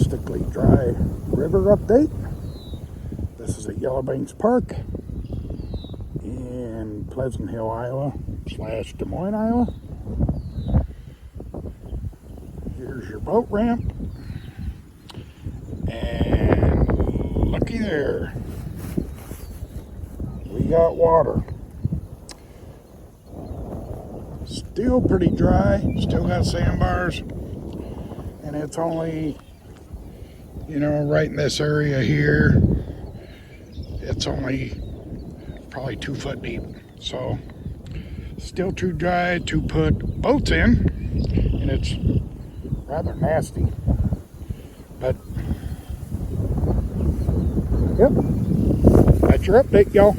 drastically dry river update. This is at Yellowbanks Park in Pleasant Hill, Iowa / Des Moines, Iowa. Here's your boat ramp. And looky there. We got water. Still pretty dry, still got sandbars. And it's only, right in this area here, it's only probably 2 foot deep. So still too dry to put boats in, and it's rather nasty. But yep, that's your update, y'all.